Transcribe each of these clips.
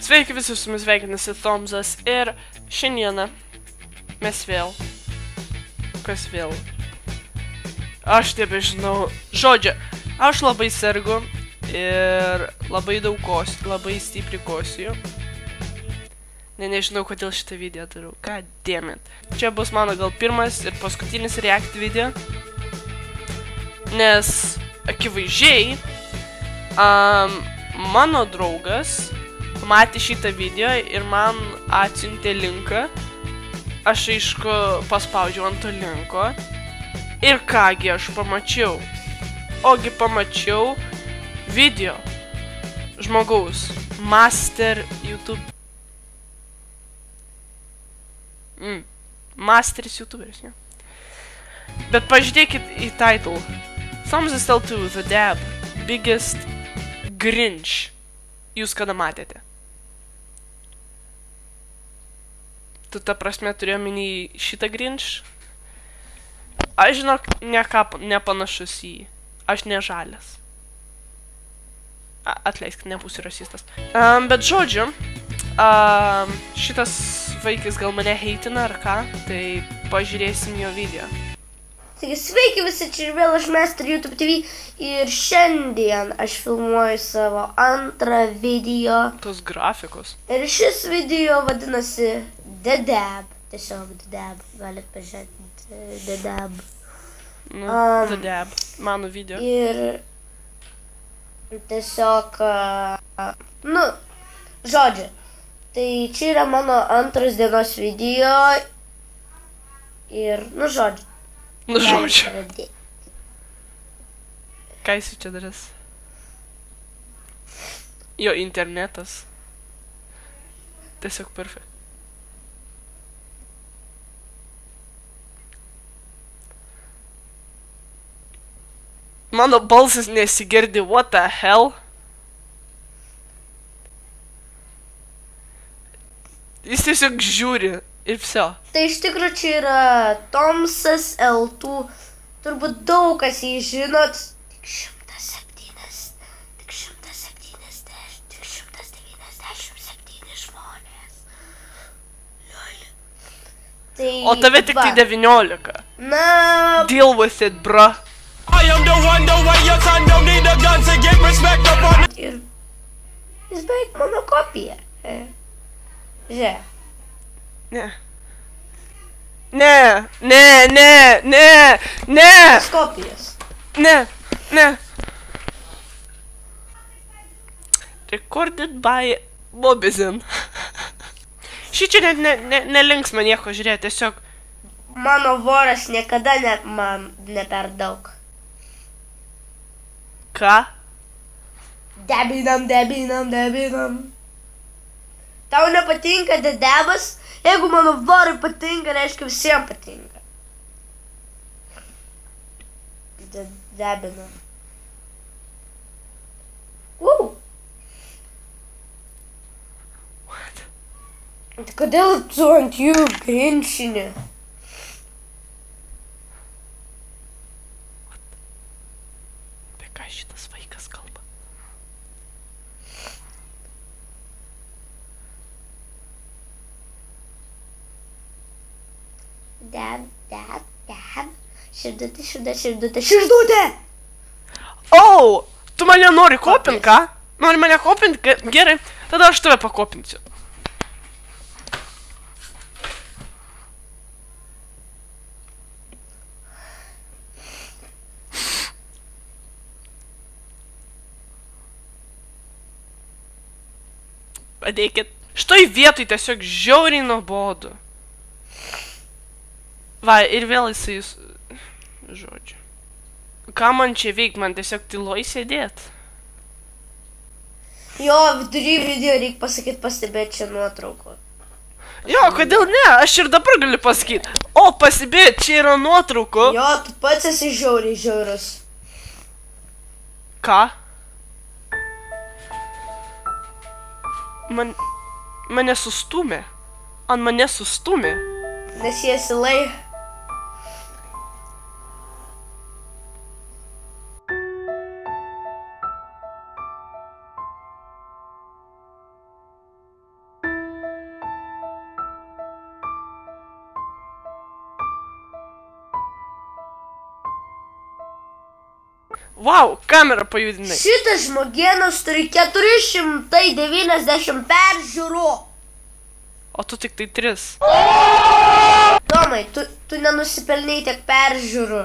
Sveiki visi, su jumis sveikinasi Tomzas ir šiandieną mes vėl. Kas vėl? Aš nebežinau. Žodžiu, aš labai sergu ir labai daug kosiju, labai stipriai kosiju. Nežinau, kodėl šitą video darau. God damn it. Čia bus mano gal pirmas ir paskutinis react video. Nes akivaizdžiai mano draugas matė šitą video ir man atsiuntė linką. Aš aišku paspaudžiau ant to linko. Ir kągi aš pamačiau. Ogi pamačiau video žmogaus master YouTube. Masteris YouTuberis, ne? Bet pažiūrėkit į title. Tomzas L2, The Dab, Biggest Grinch. Jūs kada matėte? Tu ta prasme turėjo minį šitą Grinch? Aš žinok, nepanašus į jį. Aš nežalias. Atleisk, nebūsiu rasistas. Bet žodžiu, šitas vaikis gal mane heitina ar ką, tai pažiūrėsim jo video. Taigi sveiki visi, čia ir vėl aš Master YouTube TV ir šiandien aš filmuoju savo antrą video. Tos grafikos. Ir šis video vadinasi The Dab. Tiesiog The Dab, galit pažiūrėti The Dab. The Dab, mano video. Ir tiesiog, žodžiu, tai čia yra mano antros dienos video ir, žodžiu. Žodžiu. Ką jis čia darys? Jo internetas. Tiesiog perfekt. Mano balsas nesigirdi, what the hell? Jis tiesiog žiūri ir viso. Tai iš tikrųjų čia yra Tomzas L2. Turbūt daug kas jį žinot. Tik 197 žmonės. Tai, o tave tik tai 19. Na. Deal with it, bro. Ir jis beveik mano kopija. Žiūrėk. Ne. Ne. Kopijas. Ne. Recorded by Bobizin. Šičia nelinksma nieko žiūrėti, tiesiog. Mano voras niekada man ne per daug. Ką? Debinam. Tau nepatinka The Dabas? Jeigu mano vorai patinka, reiškia visiems patinka. Debinam. What? Tai kodėl tu ant jų grinčini? Apie ką šitas vaikas kalba? Dab. Širdutė! Oh! Tu mane nori kopint, ką? Nori mane kopint? Gerai, tada aš tave pakopinsiu. Padėkit. Šitoj vietoj tiesiog žiauriai nuobodu. Va, ir vėl jisai... Žodžiu. Ką man čia veikt? Man tiesiog tyloj sėdėt. Jo, vidury video reikia pasakyti, pastebėti čia nuotrauko. Jo, kodėl ne? Aš ir dabar galiu pasakyti. O, pasibėt, čia yra nuotrauko. Jo, tu pats esi žiauriai žiaurus. Ką? Mane sustumė. Ant mane sustumė. Nes jie silai. Vau, kamerą pajudinai. Šitas žmogienas turi 490 peržiūrų. O tu tik tai 3. Tomai, tu nenusipelnai tiek peržiūrų.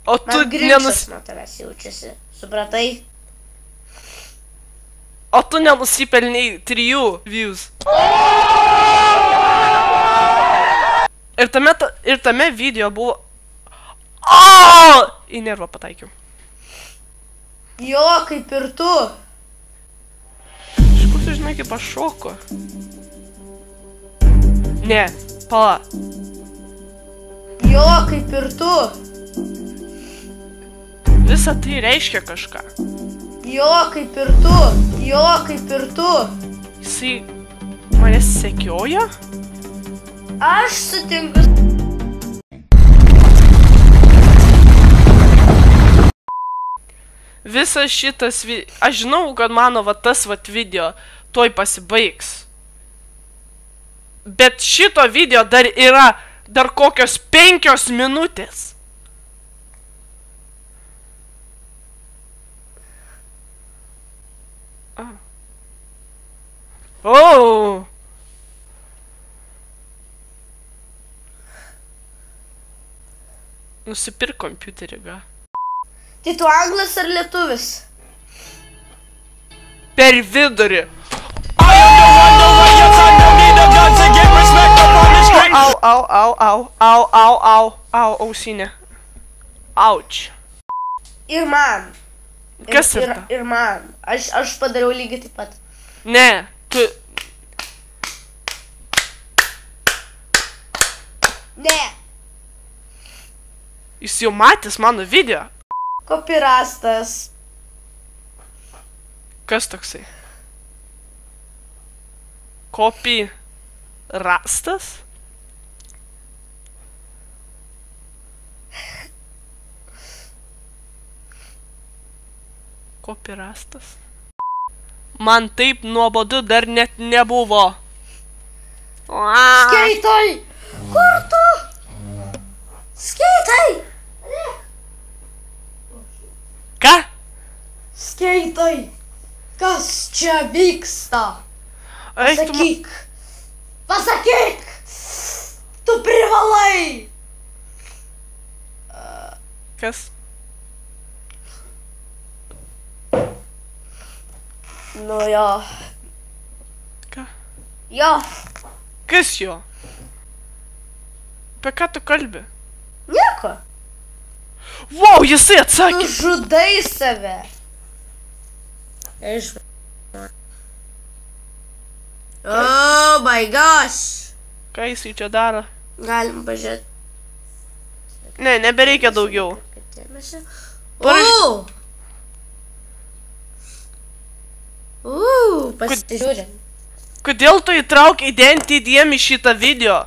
O tu Man grinčas nuo tavęs jaučiasi. Supratai? O tu nenusipelnai 3 views. Ir tame video buvo... Į nervą pataikiau. Jo, kaip ir tu. Iš kur tu žinai, kaip aš šoku? Ne, pala. Jo, kaip ir tu. Visa tai reiškia kažką. Jo, kaip ir tu. Jo, kaip ir tu. Jisai mane sekioja? Aš sutinku. Visas šitas video... Aš žinau, kad mano tas video tuoj pasibaigs. Bet šito video dar yra dar kokios 5 minutės. O! Nusipirk kompiuterį, ga. Tai tu anglas ar lietuvis? Per vidurį. Au, ausinė. Auč. Ir man. Kas yra? Ir man. Aš padariau lygiai taip pat. Ne, tu... Ne. Jis jau matys mano video. Kopirastas. Kas toksai? Kopirastas? Kopirastas? Man taip nuobodu dar net nebuvo. Skeitai! Kur tu? Skeitai! Ką? Skeitai! Kas čia vyksta? Pasakyk! Pasakyk! Tu privalai! Kas? Nu jo. Ką? Jo. Kas jo? Apie ką tu kalbi? Nieko. Wow, jisai Tu atsakė. žudai save. Oh my gosh. Ką jisai čia daro? Galim pažiūrėti. Ne, nebereikia daugiau. Pasižiūrėm. Kodėl tu įtraukai DNTDM į šitą video?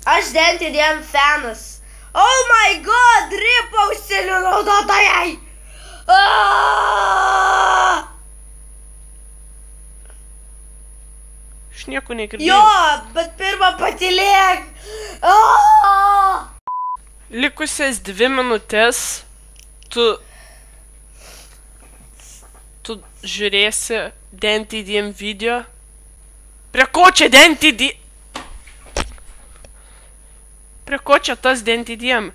Aš DNTDM fanas. Oh my god, rip ausinių naudotojai. Aš nieko negirdėjau. Jo, bet pirmą patylėk. Likusias 2 minutės tu žiūrėsi DNTDM video. Prie ko čia DNTDM? Prie ko čia tas DNTDM?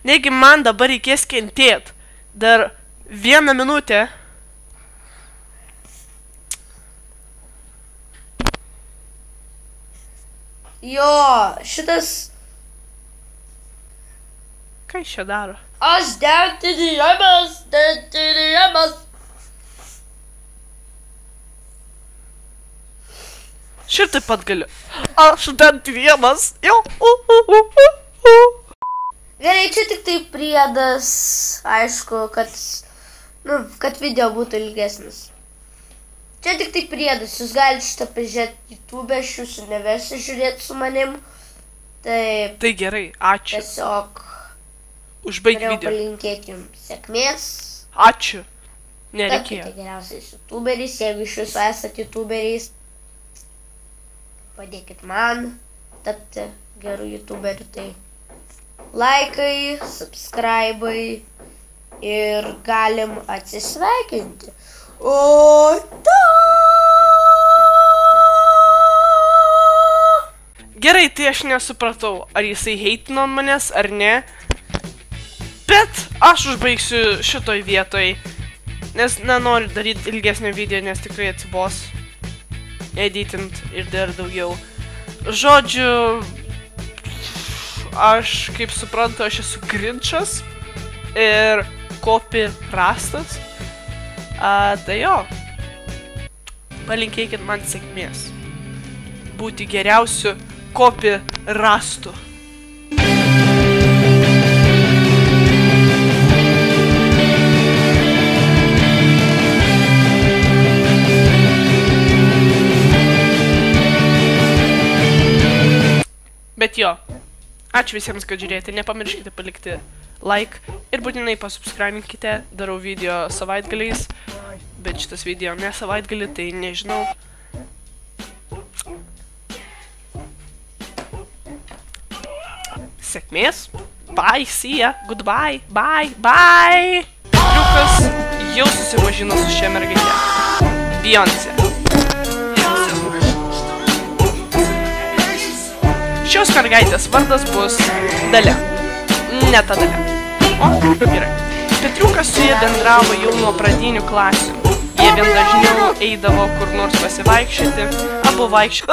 Negi man dabar reikės kentėt. Dar 1 minutę. Jo, šitas... Ką jis čia daro? Aš DNTDM'as. Šir taip pat galiu. Aš DNTDM'as. Jo. Gerai, čia tik tai priedas, aišku, kad video būtų ilgesnis. Čia tik tai priedas, jūs galite šitą pažiūrėti YouTube, aš jūsų neversiu žiūrėti su manim. Taip. Tai gerai, ačiū. Tiesiog Užbaig norėjau video. palinkėti jums sėkmės. Ačiū. Nereikėjo. Tapkite geriausiais YouTuberiais, jeigu iš jūsų esate YouTuberiais. Padėkit man tapti gerų YouTuberių, tai laikai, subscribe'ai ir galim atsisveikinti. O ta! Gerai, tai aš nesupratau, ar jisai heitino manęs, ar ne. Bet aš užbaigsiu šitoj vietoj, nes nenoriu daryti ilgesnio video, nes tikrai atsibos editint ir dar daugiau. Žodžiu, aš kaip suprantu, aš esu grinčas ir kopi rastas. Tai jo, palinkėkit man sėkmės būti geriausiu kopi rastu. Bet jo, ačiū visiems, kad žiūrėjote, nepamirškite palikti like ir būtinai pasubscribinkite, darau video savaitgaliais, bet šitas video ne savaitgalį, tai nežinau. Sėkmės, bye, see ya, goodbye, bye, bye! Triukas jau susipažino su šia mergaite, Beyoncé. Šios mergaitės vardas bus Dalia. Ne ta Dalia. O, gerai. Petriukas su jie bendravo jau nuo pradinių klasių. Jie vien dažniau eidavo kur nors pasivaikščioti, abu vaikščioti.